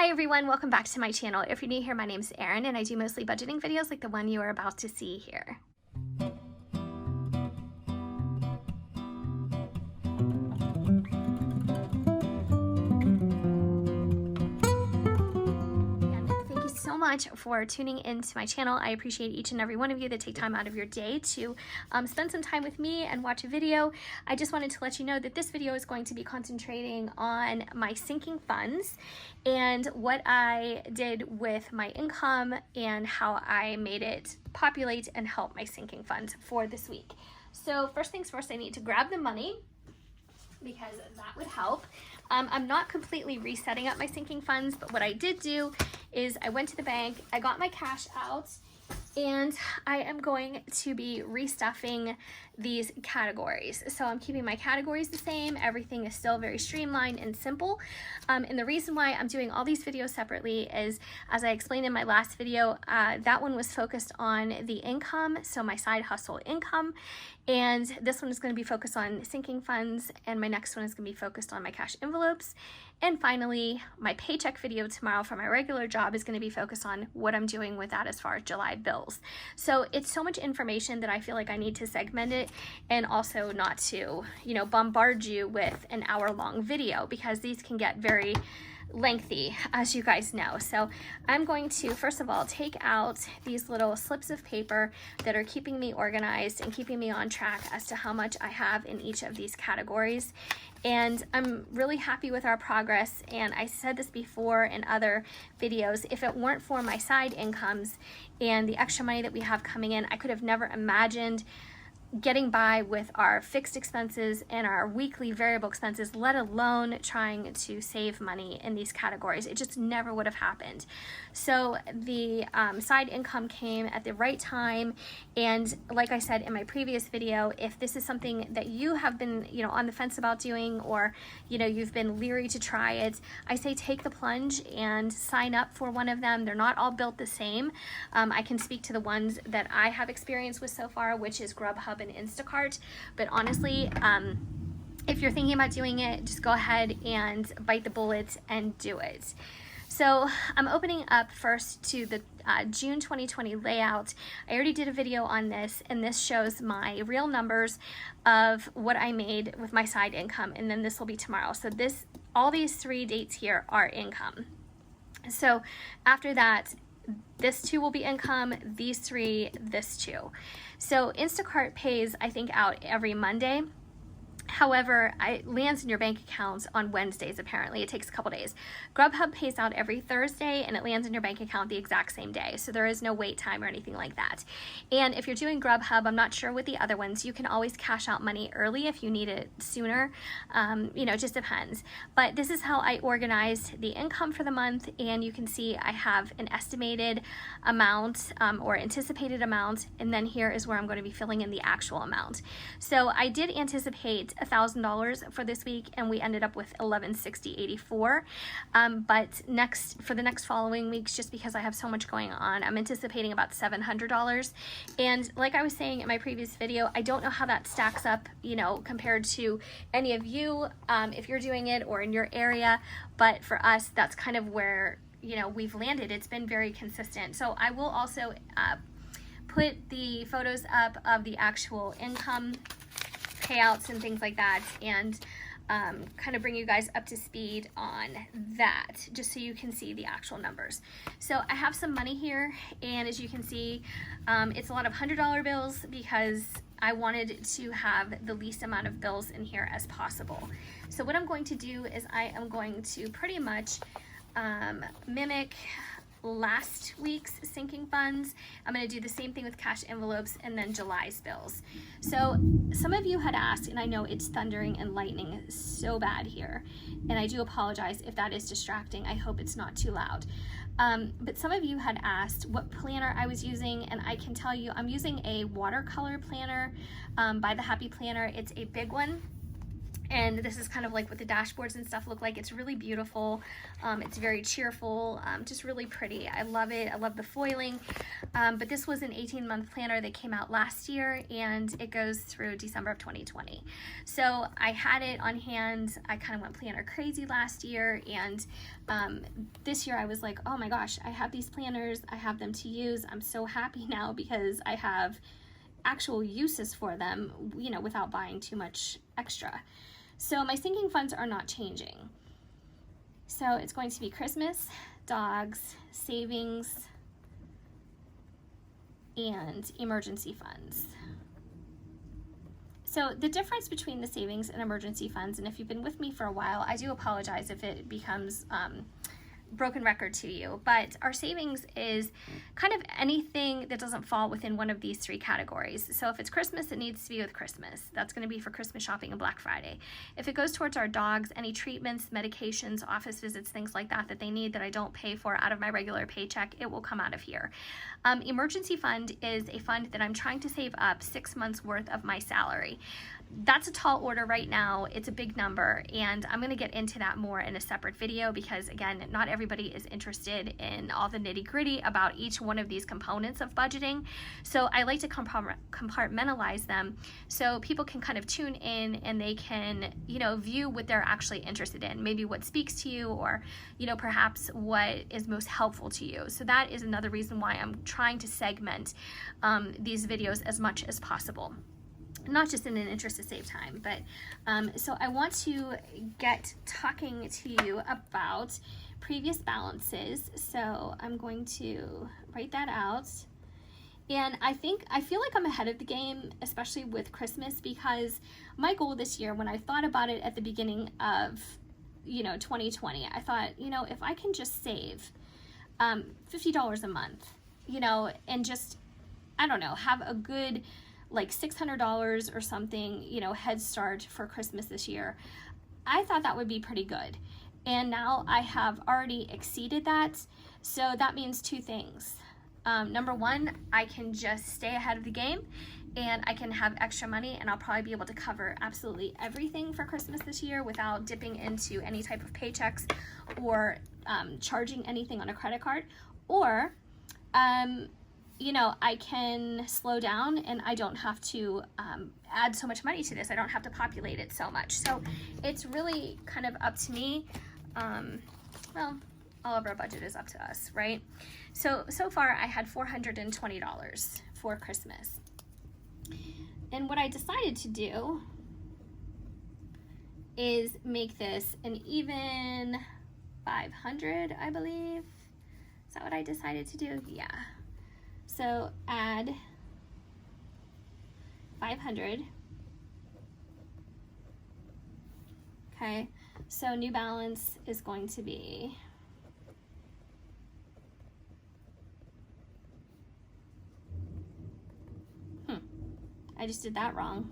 Hi everyone, welcome back to my channel. If you're new here, my name is Erin and I do mostly budgeting videos like the one you are about to see here. Thank you so much for tuning into my channel. I appreciate each and every one of you that take time out of your day to spend some time with me and watch a video. I just wanted to let you know that this video is going to be concentrating on my sinking funds and what I did with my income and how I made it populate and help my sinking funds for this week. So first things first, I need to grab the money because that would help. I'm not completely resetting up my sinking funds, but what I did do is I went to the bank, I got my cash out, and I am going to be restuffing these categories. So I'm keeping my categories the same. Everything is still very streamlined and simple. And the reason why I'm doing all these videos separately is, as I explained in my last video, that one was focused on the income, so my side hustle income. And this one is going to be focused on sinking funds, and my next one is going to be focused on my cash envelopes. And finally, my paycheck video tomorrow for my regular job is going to be focused on what I'm doing with that as far as July bills. So it's so much information that I feel like I need to segment it and also not to, bombard you with an hour-long video because these can get very lengthy, as you guys know. So I'm going to first of all take out these little slips of paper that are keeping me organized and keeping me on track as to how much I have in each of these categories. And I'm really happy with our progress, and I said this before in other videos, if it weren't for my side incomes and the extra money that we have coming in, I could have never imagined getting by with our fixed expenses and our weekly variable expenses, let alone trying to save money in these categories. It just never would have happened. So the side income came at the right time, and like I said in my previous video, if this is something that you have been on the fence about doing, or you've been leery to try it, I say take the plunge and sign up for one of them. They're not all built the same. I can speak to the ones that I have experience with so far, which is Grubhub and Instacart, but honestly, if you're thinking about doing it, just go ahead and bite the bullet and do it. So I'm opening up first to the June 2020 layout. I already did a video on this, and this shows my real numbers of what I made with my side income, and then this will be tomorrow. So all these 3 dates here are income. So after that, this 2 will be income, these 3, this 2. So Instacart pays, I think, out every Monday. However, it lands in your bank accounts on Wednesdays, apparently. It takes a couple days. Grubhub pays out every Thursday, and it lands in your bank account the exact same day. So there is no wait time or anything like that. And if you're doing Grubhub, I'm not sure with the other ones, you can always cash out money early if you need it sooner. It just depends. But this is how I organized the income for the month, and you can see I have an estimated amount or anticipated amount, and then here is where I'm going to be filling in the actual amount. So I did anticipate $1,000 for this week, and we ended up with $1,160.84. But for the next following weeks, just because I have so much going on, I'm anticipating about $700. And like I was saying in my previous video, I don't know how that stacks up, compared to any of you, if you're doing it or in your area. But for us, that's kind of where we've landed. It's been very consistent. So I will also put the photos up of the actual income payouts and things like that, and kind of bring you guys up to speed on that, just so you can see the actual numbers. So I have some money here, and as you can see, it's a lot of $100 bills because I wanted to have the least amount of bills in here as possible. So what I'm going to do is I am going to pretty much mimic last week's sinking funds. I'm going to do the same thing with cash envelopes and then July's bills. So some of you had asked, and I know it's thundering and lightning so bad here, and I do apologize if that is distracting. I hope it's not too loud. But some of you had asked what planner I was using, and I can tell you I'm using a watercolor planner by the Happy Planner. It's a big one. And this is kind of like what the dashboards and stuff look like. It's really beautiful. It's very cheerful, just really pretty. I love it. I love the foiling. But this was an 18-month planner that came out last year, and it goes through December of 2020. So I had it on hand. I kind of went planner crazy last year, and this year I was like, oh my gosh, I have these planners. I have them to use. I'm so happy now because I have actual uses for them, you know, without buying too much extra. So my sinking funds are not changing. So it's going to be Christmas, dogs, savings, and emergency funds. So the difference between the savings and emergency funds, and if you've been with me for a while, I do apologize if it becomes broken record to you, but our savings is kind of anything that doesn't fall within one of these three categories. So if it's Christmas, it needs to be with Christmas. That's going to be for Christmas shopping and Black Friday. If it goes towards our dogs, any treatments, medications, office visits, things like that that they need that I don't pay for out of my regular paycheck, it will come out of here. Emergency fund is a fund that I'm trying to save up 6 months worth of my salary. That's a tall order right now. It's a big number, and I'm going to get into that more in a separate video because, again, not everybody is interested in all the nitty-gritty about each one of these components of budgeting. So I like to compartmentalize them so people can kind of tune in and they can, you know, view what they're actually interested in, maybe what speaks to you, or, you know, perhaps what is most helpful to you. So that is another reason why I'm trying to segment these videos as much as possible. Not just in an interest to save time, but so I want to get talking to you about previous balances. So I'm going to write that out. And I feel like I'm ahead of the game, especially with Christmas, because my goal this year, when I thought about it at the beginning of, you know, 2020, I thought, you know, if I can just save $50 a month, you know, and just, I don't know, have a good like $600 or something, you know, head start for Christmas this year, I thought that would be pretty good. And now I have already exceeded that. So that means two things. Number one, I can just stay ahead of the game and I can have extra money, and I'll probably be able to cover absolutely everything for Christmas this year without dipping into any type of paychecks or charging anything on a credit card. Or, you know, I can slow down and I don't have to add so much money to this. I don't have to populate it so much. So it's really kind of up to me. Well, all of our budget is up to us, right? So far I had $420 for Christmas. And what I decided to do is make this an even 500, I believe. Is that what I decided to do? Yeah. So add 500. Okay, so new balance is going to be I just did that wrong.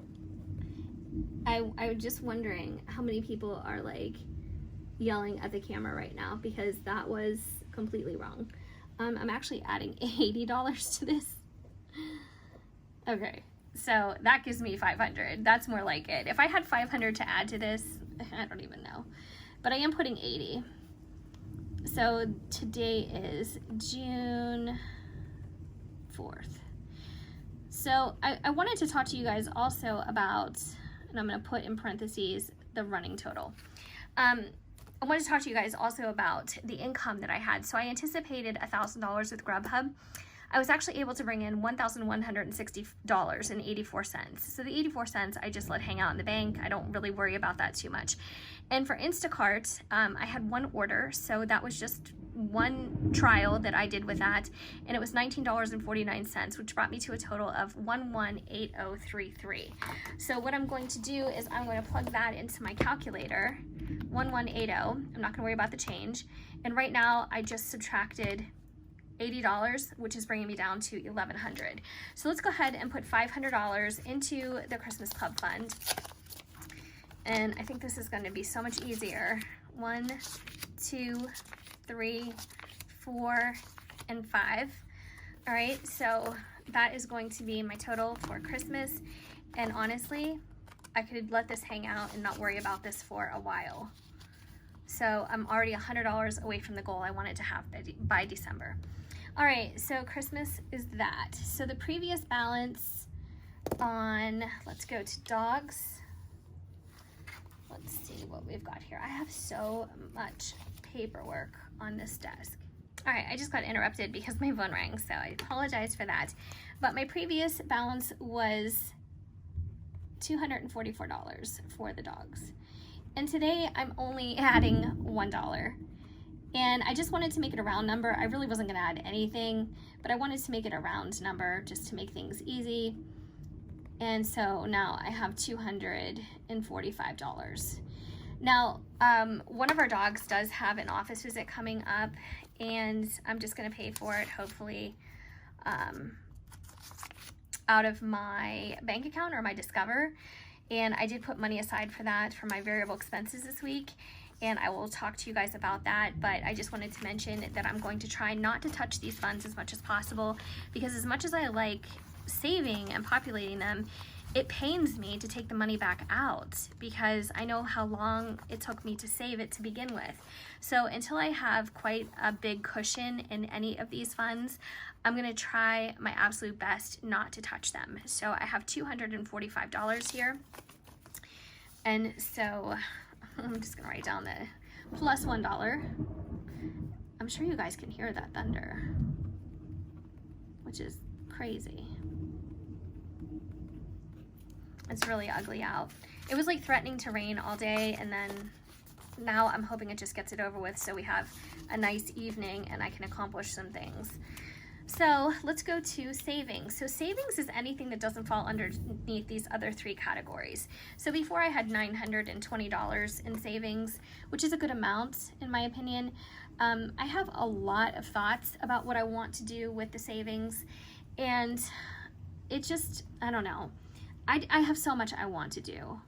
I was just wondering how many people are like yelling at the camera right now because that was completely wrong. I'm actually adding $80 to this. Okay, so that gives me 500. That's more like it. If I had 500 to add to this, I don't even know. But I am putting 80. So today is June 4th. So I wanted to talk to you guys also about, and I'm going to put in parentheses, the running total. I wanted to talk to you guys also about the income that I had. So I anticipated $1,000 with Grubhub. I was actually able to bring in $1,160.84. So the 84 cents I just let hang out in the bank. I don't really worry about that too much. And for Instacart, I had one order, so that was just one trial that I did with that, and it was $19.49, which brought me to a total of $118033. So what I'm going to do is I'm going to plug that into my calculator, 1180. I'm not going to worry about the change. And right now I just subtracted $80, which is bringing me down to $1,100. So let's go ahead and put $500 into the Christmas Club Fund. And I think this is going to be so much easier. 1, 2, 3, 4, and 5. All right, so that is going to be my total for Christmas. And honestly, I could let this hang out and not worry about this for a while. So I'm already $100 away from the goal I wanted to have by December. All right, so Christmas is that. So the previous balance on, let's go to dogs. Let's see what we've got here. I have so much paperwork on this desk. All right, I just got interrupted because my phone rang, so I apologize for that. But my previous balance was $244 for the dogs. And today I'm only adding $1. And I just wanted to make it a round number. I really wasn't gonna add anything, but I wanted to make it a round number just to make things easy. And so now I have $245. Now, one of our dogs does have an office visit coming up, and I'm just gonna pay for it, hopefully, out of my bank account or my Discover. And I did put money aside for that for my variable expenses this week, and I will talk to you guys about that. But I just wanted to mention that I'm going to try not to touch these funds as much as possible, because as much as I like saving and populating them, it pains me to take the money back out because I know how long it took me to save it to begin with. So until I have quite a big cushion in any of these funds, I'm gonna try my absolute best not to touch them. So I have $245 here. And so I'm just gonna write down the plus $1. I'm sure you guys can hear that thunder, which is crazy. It's really ugly out. It was like threatening to rain all day, and then now I'm hoping it just gets it over with so we have a nice evening and I can accomplish some things. So let's go to savings. So savings is anything that doesn't fall underneath these other three categories. So before I had $920 in savings, which is a good amount in my opinion. I have a lot of thoughts about what I want to do with the savings, and it just, I don't know. I have so much I want to do,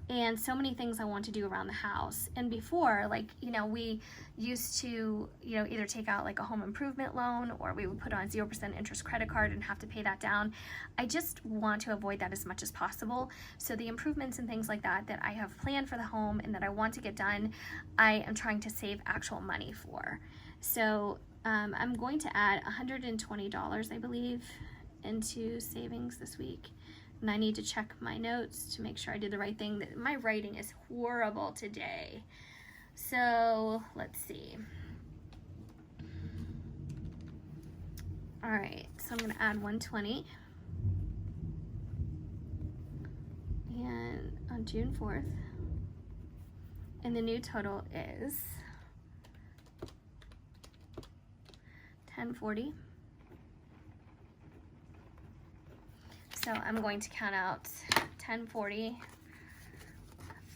and so many things I want to do around the house. And before, like, you know, we used to, you know, either take out like a home improvement loan, or we would put on 0% interest credit card and have to pay that down. I just want to avoid that as much as possible. So the improvements and things like that that I have planned for the home and that I want to get done, I am trying to save actual money for. So I'm going to add $120, I believe, into savings this week. And I need to check my notes to make sure I did the right thing. My writing is horrible today. So let's see. All right, so I'm gonna add 120. And on June 4th. And the new total is 1040. So I'm going to count out 1040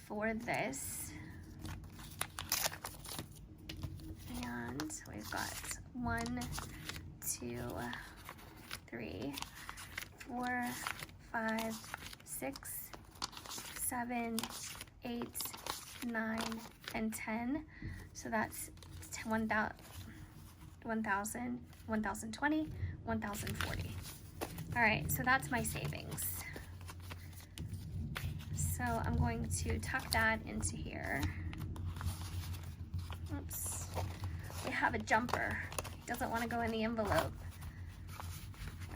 for this. And we've got 1, 2, 3, 4, 5, 6, 7, 8, 9, and 10. So that's 1,000, 1,020, 1,040. All right, so that's my savings. So I'm going to tuck that into here. Oops, we have a jumper. It doesn't want to go in the envelope.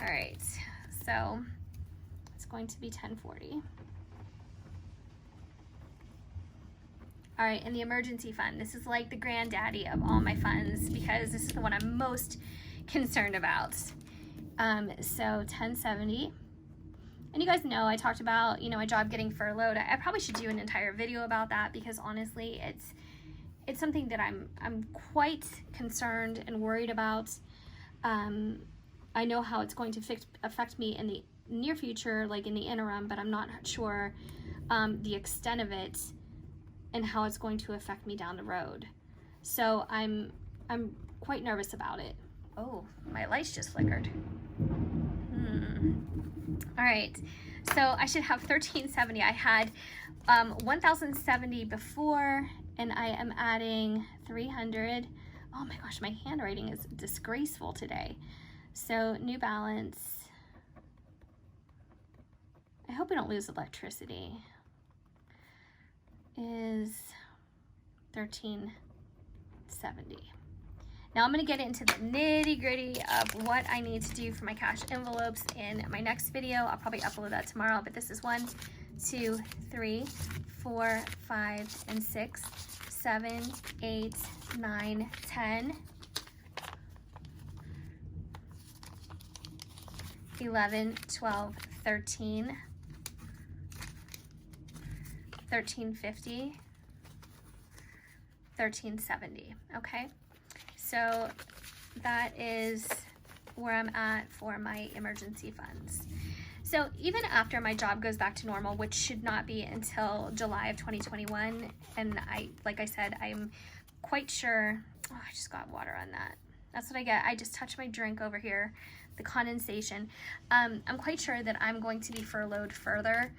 All right, so it's going to be 1040. All right, and the emergency fund. This is like the granddaddy of all my funds because this is the one I'm most concerned about. So 1070, and you guys know I talked about, you know, my job getting furloughed. I probably should do an entire video about that because honestly, it's something that I'm quite concerned and worried about. I know how it's going to affect me in the near future, like in the interim, but I'm not sure the extent of it and how it's going to affect me down the road. So I'm quite nervous about it. Oh, my lights just flickered. All right, so I should have 1370. I had 1070 before, and I am adding 300. Oh my gosh, my handwriting is disgraceful today. So New Balance. I hope we don't lose electricity. is $13.70. Now I'm going to get into the nitty gritty of what I need to do for my cash envelopes in my next video. I'll probably upload that tomorrow, but this is 1, 2, 3, 4, 5, and 6, 7, 8, 9, 10, 11, 12, 13, 13.50, 13.70. Okay, so that is where I'm at for my emergency funds. So even after my job goes back to normal, which should not be until July of 2021, and like I said, I'm quite sure, oh, I just got water on that. That's what I get. I just touched my drink over here, the condensation. I'm quite sure that I'm going to be furloughed further,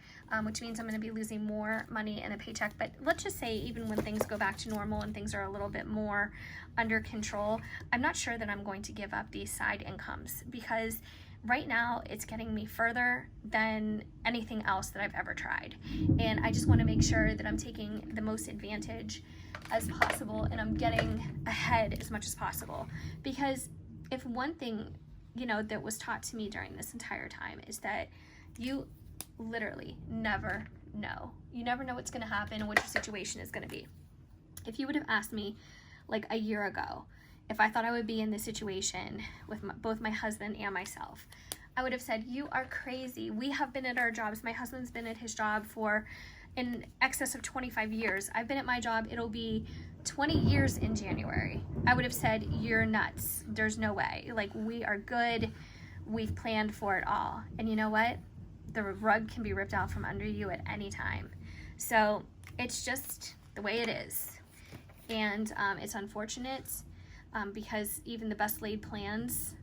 which means I'm going to be losing more money in a paycheck. But let's just say even when things go back to normal and things are a little bit more under control, I'm not sure that I'm going to give up these side incomes, because right now it's getting me further than anything else that I've ever tried. And I just want to make sure that I'm taking the most advantage as possible and I'm getting ahead as much as possible. Because if one thing, you know, that was taught to me during this entire time is that you literally never know. You never know what's going to happen and what your situation is going to be. If you would have asked me like a year ago if I thought I would be in this situation with both my husband and myself, I would have said, you are crazy. We have been at our jobs. My husband's been at his job for in excess of 25 years. I've been at my job. It'll be 20 years in January. I would have said, you're nuts. There's no way. Like, we are good. We've planned for it all. And you know what? The rug can be ripped out from under you at any time. So it's just the way it is. And it's unfortunate because even the best laid plans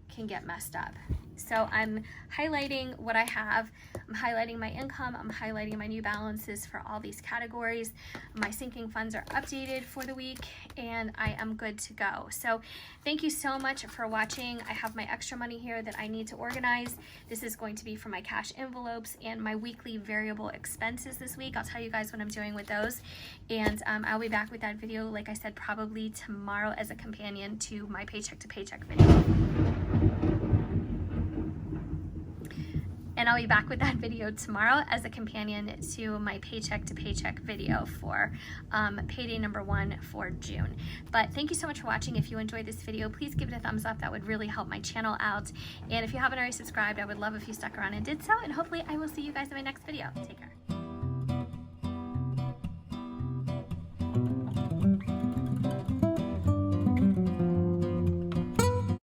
can get messed up. So I'm highlighting what I have. I'm highlighting my income. I'm highlighting my new balances for all these categories. My sinking funds are updated for the week and I am good to go. So thank you so much for watching. I have my extra money here that I need to organize. This is going to be for my cash envelopes and my weekly variable expenses this week. I'll tell you guys what I'm doing with those. And I'll be back with that video, like I said, probably tomorrow as a companion to my paycheck to paycheck video. And I'll be back with that video tomorrow as a companion to my paycheck to paycheck video for payday number 1 for June. But thank you so much for watching. If you enjoyed this video, please give it a thumbs up. That would really help my channel out. And if you haven't already subscribed, I would love if you stuck around and did so. And hopefully I will see you guys in my next video. Take care.